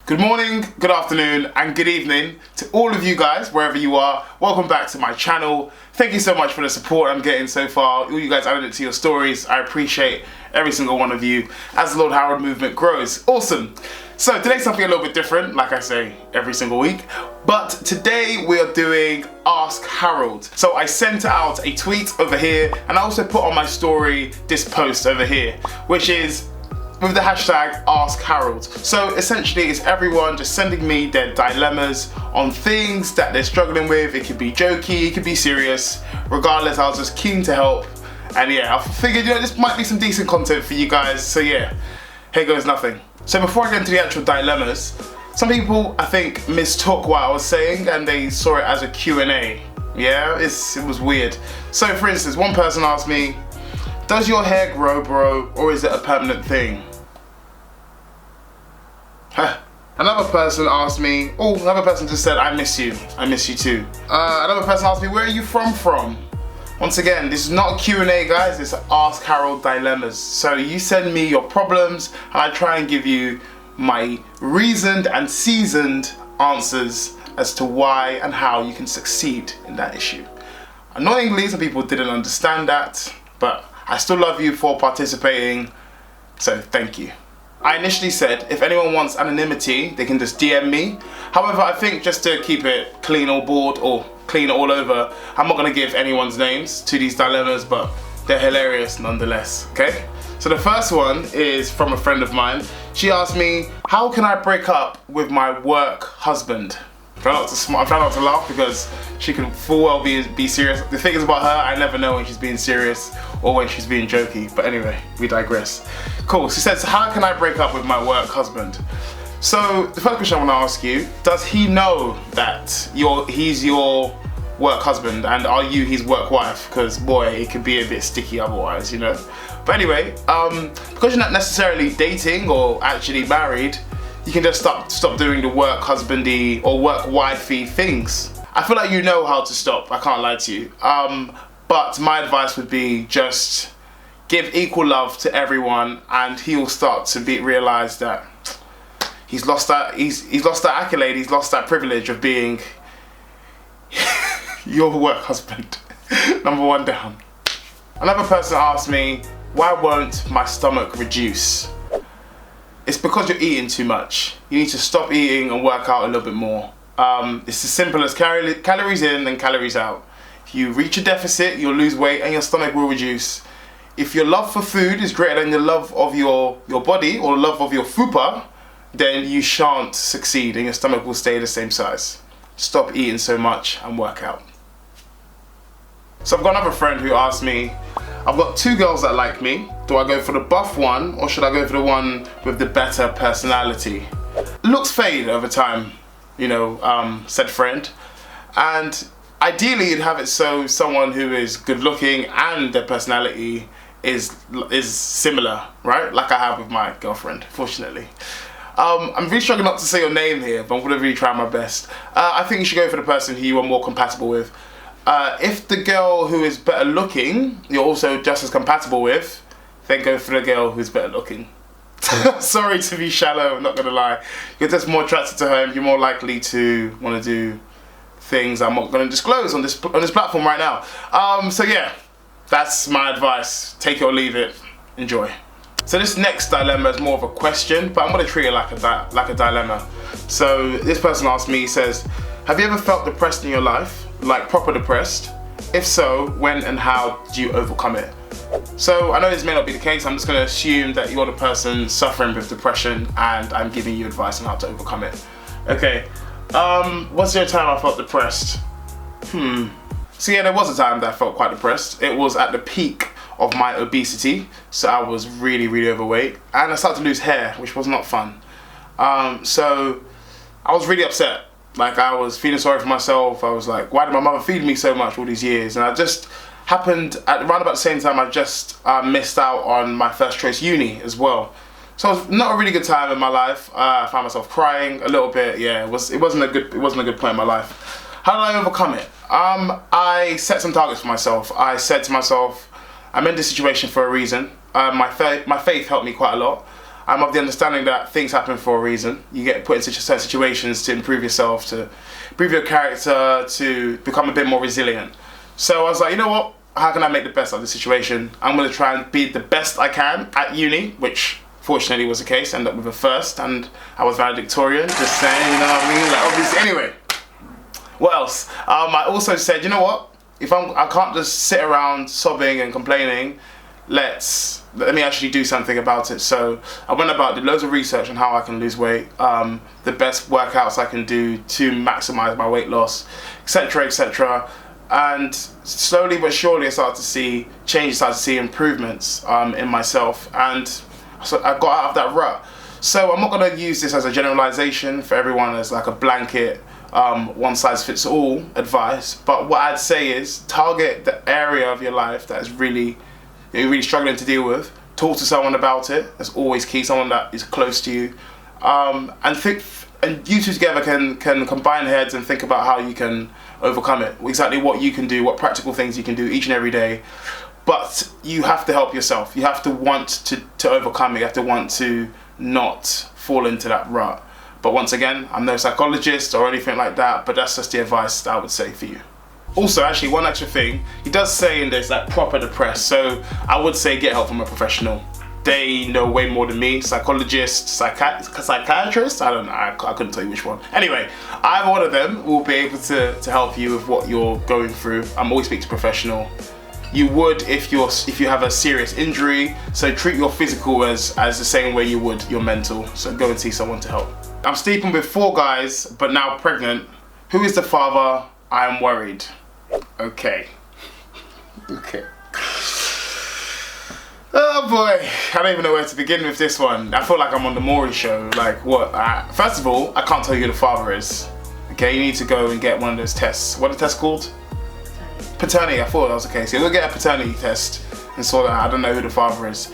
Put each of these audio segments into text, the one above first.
Good morning, good afternoon, and good evening to all of you guys, wherever you are. Welcome back to my channel. Thank you so much for the support I'm getting so far. All you guys added it to your stories. I appreciate every single one of you as the Lord Harold movement grows. Awesome. So today's something a little bit different, like I say every single week. But today we are doing Ask Harold. So I sent out a tweet over here, and I also put on my story this post over here, which is with the hashtag Ask Harold. So essentially it's everyone just sending me their dilemmas on things that they're struggling with. It could be jokey, it could be serious. Regardless, I was just keen to help. And yeah, I figured, this might be some decent content for you guys. So yeah, here goes nothing. So before I get into the actual dilemmas, some people I think mistook what I was saying and they saw it as a Q&A. Yeah, it was weird. So for instance, one person asked me, does your hair grow, bro, or is it a permanent thing? Another person asked me, another person just said, I miss you too. Another person asked me, where are you from? Once again, this is not a Q&A, guys, it's Ask Harold dilemmas. So you send me your problems and I try and give you my reasoned and seasoned answers as to why and how you can succeed in that issue. Annoyingly, some people didn't understand that, but I still love you for participating, so thank you. I initially said if anyone wants anonymity, they can just DM me. However, I think just to keep it clean all board or clean all over, I'm not going to give anyone's names to these dilemmas, but they're hilarious nonetheless, okay? So the first one is from a friend of mine. She asked me, how can I break up with my work husband? I'm trying not to laugh because she could full well be serious. The thing is about her, I never know when she's being serious or when she's being jokey. But anyway, we digress. Cool, she says, how can I break up with my work husband? So the first question I want to ask you, does he know that he's your work husband and are you his work wife? Because boy, it could be a bit sticky otherwise, But anyway, because you're not necessarily dating or actually married, you can just stop doing the work husbandy or work wifey things. I feel like you know how to stop, I can't lie to you. But my advice would be just give equal love to everyone and he'll start to realize that he's lost that accolade, he's lost that privilege of being your work husband. Number one down. Another person asked me, why won't my stomach reduce? It's because you're eating too much. You need to stop eating and work out a little bit more. It's as simple as calories in and calories out. If you reach a deficit, you'll lose weight and your stomach will reduce. If your love for food is greater than your love of your body or love of your fupa, then you shan't succeed and your stomach will stay the same size. Stop eating so much and work out. So I've got another friend who asked me, I've got two girls that like me. Do I go for the buff one or should I go for the one with the better personality? Looks fade over time, said friend. And ideally you'd have it so someone who is good looking and their personality is similar, right? Like I have with my girlfriend, fortunately. I'm really struggling not to say your name here, but I'm gonna really try my best. I think you should go for the person who you are more compatible with. If the girl who is better looking, you're also just as compatible with, then go for the girl who's better looking. Sorry to be shallow, I'm not gonna lie. You're just more attracted to her and you're more likely to want to do things I'm not gonna disclose on this platform right now. So yeah, that's my advice. Take it or leave it. Enjoy. So this next dilemma is more of a question, but I'm gonna treat it like a dilemma. So this person asked me, he says, have you ever felt depressed in your life? Like proper depressed? If so, when and how do you overcome it? So I know this may not be the case, I'm just going to assume that you're the person suffering with depression and I'm giving you advice on how to overcome it. Okay, was there a time I felt depressed? So yeah, there was a time that I felt quite depressed. It was at the peak of my obesity, so I was really, really overweight and I started to lose hair, which was not fun. So I was really upset. Like I was feeling sorry for myself. I was like, why did my mother feed me so much all these years? And I just happened at around about the same time I just missed out on my first choice uni as well. So it was not a really good time in my life. I found myself crying a little bit. Yeah, it wasn't a good point in my life. How did I overcome it? I set some targets for myself. I said to myself, I'm in this situation for a reason. My faith helped me quite a lot. I'm of the understanding that things happen for a reason. You get put in certain situations to improve yourself, to improve your character, to become a bit more resilient. So I was like, you know what? How can I make the best of the situation? I'm going to try and be the best I can at uni, which fortunately was the case. Ended up with a first, and I was valedictorian. Just saying, you know what I mean? Like, obviously, anyway. What else? I also said, you know what? If I can't just sit around sobbing and complaining, let me actually do something about it. So I went about, did loads of research on how I can lose weight, the best workouts I can do to maximize my weight loss, etc., etc. And slowly but surely I started to see changes, started to see improvements in myself, and so I got out of that rut. So I'm not going to use this as a generalization for everyone as like a blanket one size fits all advice, but what I'd say is target the area of your life that is you're really struggling to deal with. Talk to someone about it. That's always key. Someone that is close to you, and you two together can combine heads and think about how you can overcome it. Exactly what you can do, what practical things you can do each and every day. But you have to help yourself. You have to want to overcome it. You have to want to not fall into that rut. But once again, I'm no psychologist or anything like that, but that's just the advice that I would say for you. Also, actually, one extra thing, he does say in this, like, proper depressed, so I would say get help from a professional. They know way more than me. Psychologists, psychiatrists, I don't know, I couldn't tell you which one. Anyway, either one of them will be able to help you with what you're going through. I'm always speak to a professional. You would if you have a serious injury, so treat your physical as the same way you would your mental. So go and see someone to help. I'm sleeping with 4 guys, but now pregnant. Who is the father? I am worried. Okay. Oh boy, I don't even know where to begin with this one. I feel like I'm on the Maury show. Like what? First of all, I can't tell you who the father is. Okay, you need to go and get one of those tests. What are the tests called? Paternity. I thought that was the case. You'll get a paternity test and sort that out. I don't know who the father is.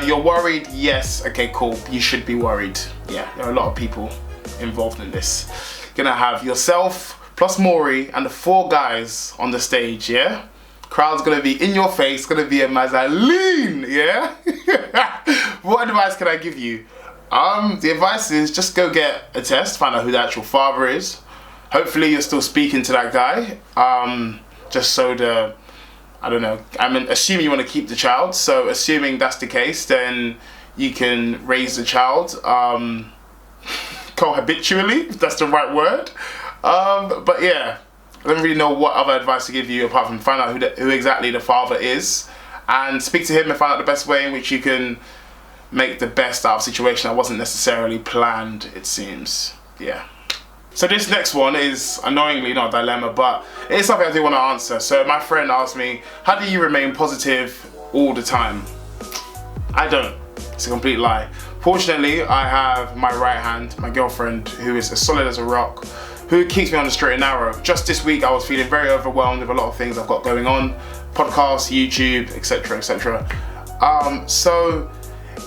You're worried? Yes. Okay, cool. You should be worried. Yeah, there are a lot of people involved in this. You're gonna have yourself plus Maury and the 4 guys on the stage, yeah? Crowd's gonna be in your face, gonna be a mezzanine, yeah? What advice can I give you? The advice is just go get a test, find out who the actual father is. Hopefully you're still speaking to that guy. Just so I don't know, I mean, assuming you want to keep the child, so assuming that's the case, then you can raise the child cohabitually, if that's the right word. But yeah, I don't really know what other advice to give you apart from find out who exactly the father is and speak to him and find out the best way in which you can make the best out of a situation that wasn't necessarily planned, it seems. Yeah. So this next one is annoyingly not a dilemma, but it's something I do want to answer. So my friend asked me, how do you remain positive all the time? I don't. It's a complete lie. Fortunately, I have my right hand, my girlfriend, who is as solid as a rock, who keeps me on the straight and narrow. Just this week, I was feeling very overwhelmed with a lot of things I've got going on, podcasts, YouTube, etc., etc. So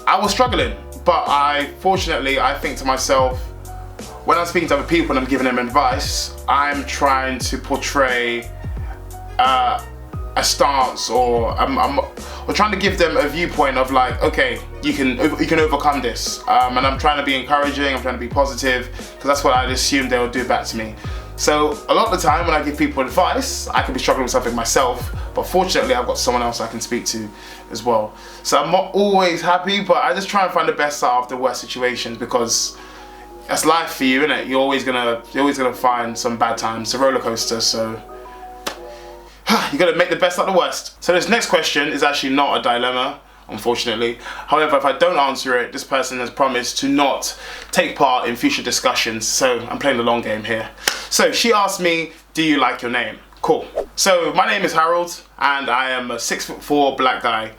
I was struggling, but fortunately, I think to myself, when I'm speaking to other people and I'm giving them advice, I'm trying to portray a stance, or I'm trying to give them a viewpoint of like, okay, you can overcome this, and I'm trying to be encouraging, I'm trying to be positive, because that's what I'd assume they'll do back to me. So a lot of the time when I give people advice, I can be struggling with something myself, but fortunately I've got someone else I can speak to as well. So I'm not always happy, but I just try and find the best out of the worst situations, because that's life for you, isn't it? You're always gonna find some bad times. It's a roller coaster, so you gotta make the best out of the worst. So this next question is actually not a dilemma, unfortunately. However, if I don't answer it, this person has promised to not take part in future discussions, so I'm playing the long game here. So she asked me, do you like your name? Cool. So my name is Harold, and I am a 6'4" black guy.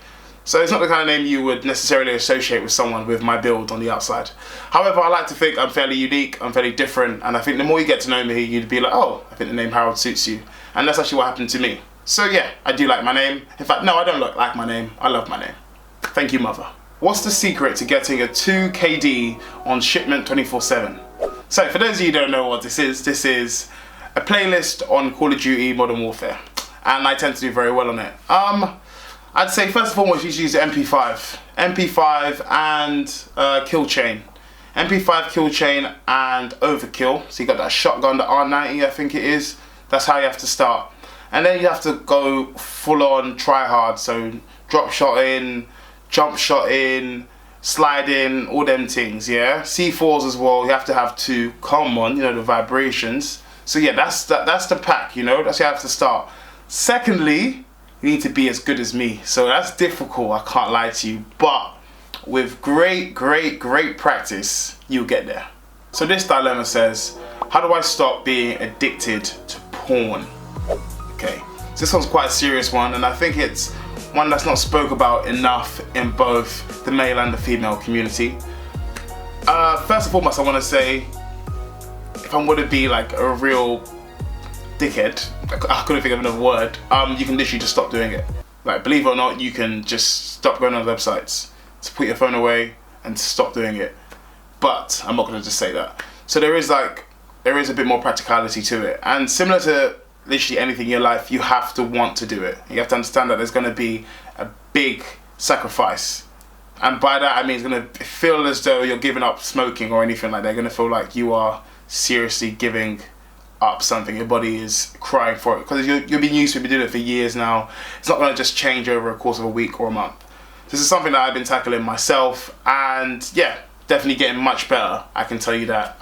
So it's not the kind of name you would necessarily associate with someone with my build on the outside. However, I like to think I'm fairly unique, I'm fairly different, and I think the more you get to know me, you'd be like, oh, I think the name Harold suits you. And that's actually what happened to me. So yeah, I do like my name. In fact, no, I don't like my name. I love my name. Thank you, mother. What's the secret to getting a 2 KD on shipment 24/7? So for those of you who don't know what this is a playlist on Call of Duty Modern Warfare. And I tend to do very well on it. I'd say first and foremost you should use the MP5. MP5 and kill chain. MP5, kill chain and overkill. So you got that shotgun, the R90 I think it is. That's how you have to start. And then you have to go full on try hard. So drop shot in, jump shot in, slide in, all them things, yeah? C4s as well, you have to have 2 common, you know, the vibrations. So yeah, that's the pack, you know, that's how you have to start. Secondly, you need to be as good as me. So that's difficult, I can't lie to you, but with great practice, you'll get there. So this dilemma says, how do I stop being addicted to porn? Okay, so this one's quite a serious one, and I think it's one that's not spoke about enough in both the male and the female community. First and foremost, I want to say, if I'm going to be like a real dickhead, I couldn't think of another word, you can literally just stop doing it. Like, believe it or not, you can just stop going on websites, to put your phone away and stop doing it. But I'm not going to just say that. So there is a bit more practicality to it, and similar to literally anything in your life, you have to want to do it. You have to understand that there's going to be a big sacrifice, and by that I mean it's going to feel as though you're giving up smoking or anything like that. You're going to feel like you are seriously giving up something. Your body is crying for it, because you've been used to doing it for years now. It's not going to just change over a course of a week or a month. This is something that I've been tackling myself, and yeah, definitely getting much better, I can tell you that.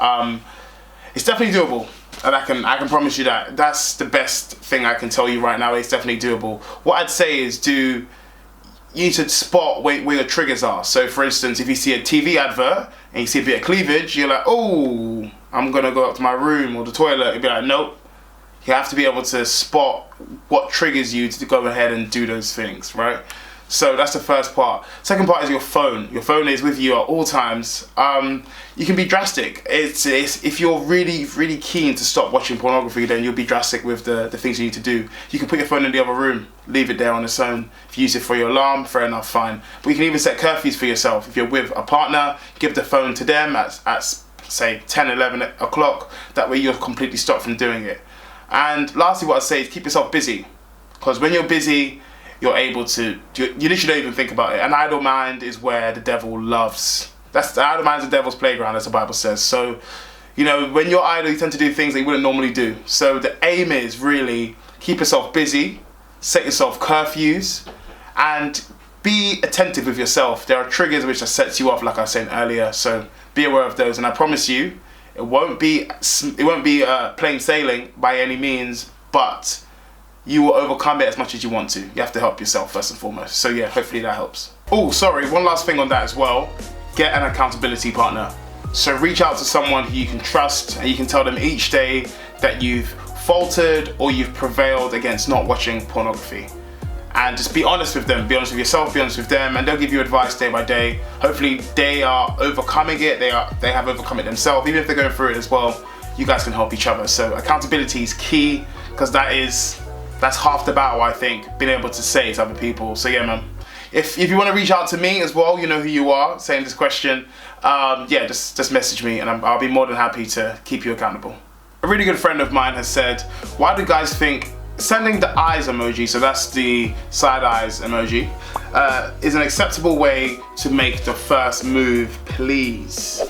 It's definitely doable, and I can promise you that. That's the best thing I can tell you right now. It's definitely doable. What I'd say is you need to spot where your triggers are. So for instance, if you see a TV advert and you see a bit of cleavage, you're like, oh, I'm gonna go up to my room or the toilet. You'd be like, nope. You have to be able to spot what triggers you to go ahead and do those things, right? So that's the first part. Second part is your phone. Your phone is with you at all times. You can be drastic. It's if you're really keen to stop watching pornography, then you'll be drastic with the things you need to do. You can put your phone in the other room, leave it there on its own. If you use it for your alarm, fair enough, fine. But you can even set curfews for yourself. If you're with a partner, give the phone to them at say 10, 11 o'clock. That way you're completely stopped from doing it. And lastly, what I'd say is keep yourself busy. Because when you're busy, you're able to, you literally don't even think about it. An idle mind is where the devil loves. The idle mind is the devil's playground, as the Bible says. So, you know, when you're idle, you tend to do things that you wouldn't normally do. So the aim is really keep yourself busy, set yourself curfews, and be attentive with yourself. There are triggers which sets you off, like I said earlier. So be aware of those, and I promise you, it won't be plain sailing by any means, but you will overcome it as much as you want to. You have to help yourself first and foremost. So yeah, hopefully that helps. Oh, sorry, one last thing on that as well. Get an accountability partner. So reach out to someone who you can trust, and you can tell them each day that you've faltered or you've prevailed against not watching pornography. And just be honest with them, be honest with yourself, be honest with them, and they'll give you advice day by day. Hopefully they are overcoming it, they have overcome it themselves. Even if they're going through it as well, you guys can help each other. So accountability is key, because that's half the battle, I think, being able to say to other people. So yeah, man, if you want to reach out to me as well, you know who you are, saying this question, yeah, just message me, and I'll be more than happy to keep you accountable. A really good friend of mine has said, why do guys think sending the eyes emoji, so that's the side eyes emoji, is an acceptable way to make the first move, please?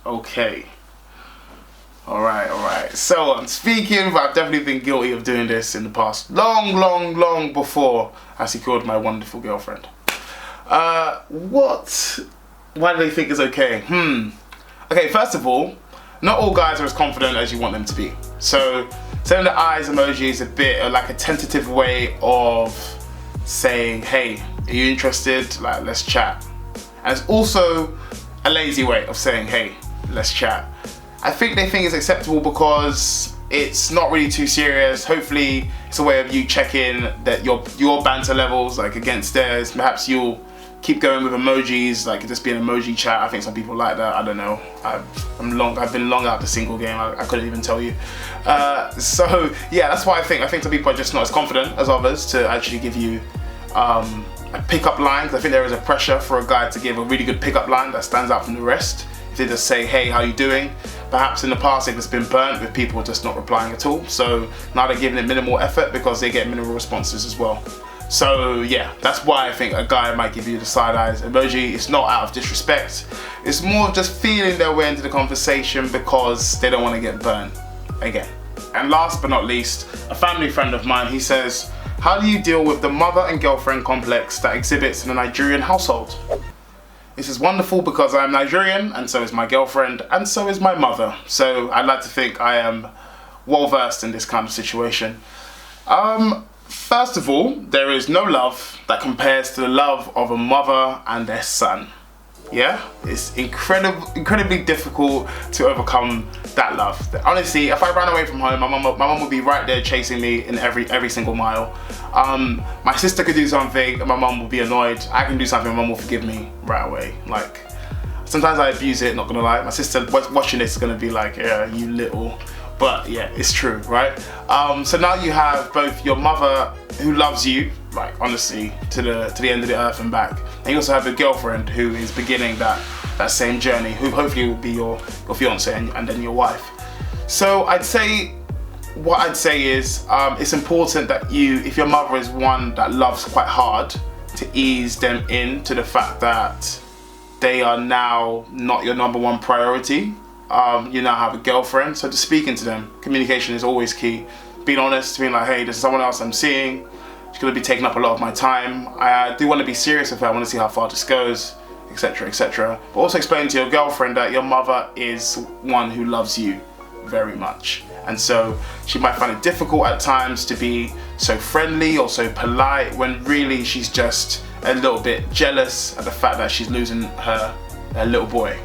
Okay. Alright. So I'm speaking, but I've definitely been guilty of doing this in the past. Long before I secured my wonderful girlfriend. Why do they think it's okay? Okay, first of all, not all guys are as confident as you want them to be. So sending the eyes emoji is a bit like a tentative way of saying, hey, are you interested? Like, let's chat. And it's also a lazy way of saying, hey, let's chat. I think they think it's acceptable because it's not really too serious. Hopefully it's a way of you checking that your banter levels like against theirs. Perhaps you'll keep going with emojis, like just be an emoji chat. I think some people like that. I don't know. I've been long out the single game. I couldn't even tell you. So yeah, that's why I think some people are just not as confident as others to actually give you a pickup line. Because I think there is a pressure for a guy to give a really good pickup line that stands out from the rest. If they just say, hey, how you doing? Perhaps in the past they've just been burnt with people just not replying at all. So now they're giving it minimal effort because they get minimal responses as well. So yeah, that's why I think a guy might give you the side eyes emoji. It's not out of disrespect. It's more just feeling their way into the conversation because they don't want to get burned again. And last but not least, a family friend of mine, he says, how do you deal with the mother and girlfriend complex that exhibits in a Nigerian household? This is wonderful because I am Nigerian, and so is my girlfriend, and so is my mother. So I'd like to think I am well versed in this kind of situation. First of all, there is no love that compares to the love of a mother and their son. Yeah, it's incredibly difficult to overcome that love. Honestly, if I ran away from home, my mum would be right there chasing me in every single mile. My sister could do something and my mum would be annoyed. I can do something, my mum will forgive me right away. Like, sometimes I abuse it, not gonna lie. My sister watching this is gonna be like, yeah, you little. But yeah, it's true, right? So now you have both your mother who loves you, like honestly, to the end of the earth and back. And you also have a girlfriend who is beginning that same journey, who hopefully will be your fiance and then your wife. So what I'd say is, it's important that if your mother is one that loves quite hard, to ease them into the fact that they are now not your number one priority. You now have a girlfriend, so just speaking to them, communication is always key. Being honest, being like, hey, there's someone else I'm seeing, she's gonna be taking up a lot of my time. I do want to be serious with her, I want to see how far this goes, etc, etc. But also explain to your girlfriend that your mother is one who loves you very much. And so she might find it difficult at times to be so friendly or so polite when really she's just a little bit jealous at the fact that she's losing her little boy.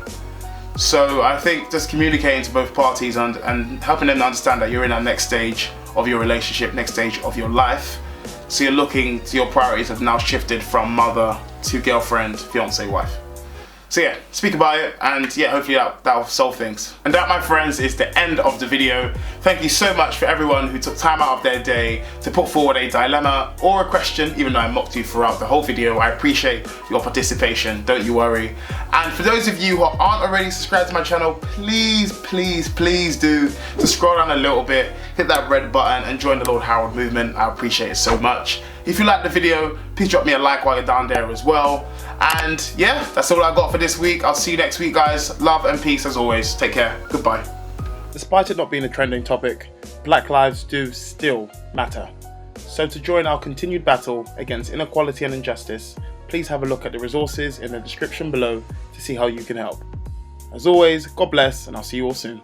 So I think just communicating to both parties and helping them understand that you're in that next stage of your relationship, next stage of your life. So you're looking to your priorities have now shifted from mother to girlfriend, fiance, wife. So yeah, speak about it, and yeah, hopefully that'll solve things. And that, my friends, is the end of the video. Thank you so much for everyone who took time out of their day to put forward a dilemma or a question, even though I mocked you throughout the whole video. I appreciate your participation, don't you worry. And for those of you who aren't already subscribed to my channel, please, please, please do to scroll down a little bit, hit that red button and join the Lord Howard movement. I appreciate it so much. If you liked the video, please drop me a like while you're down there as well. And yeah, that's all I got for this week. I'll see you next week, guys. Love and peace as always. Take care. Goodbye. Despite it not being a trending topic, Black lives do still matter. So to join our continued battle against inequality and injustice, please have a look at the resources in the description below to see how you can help. As always, God bless, and I'll see you all soon.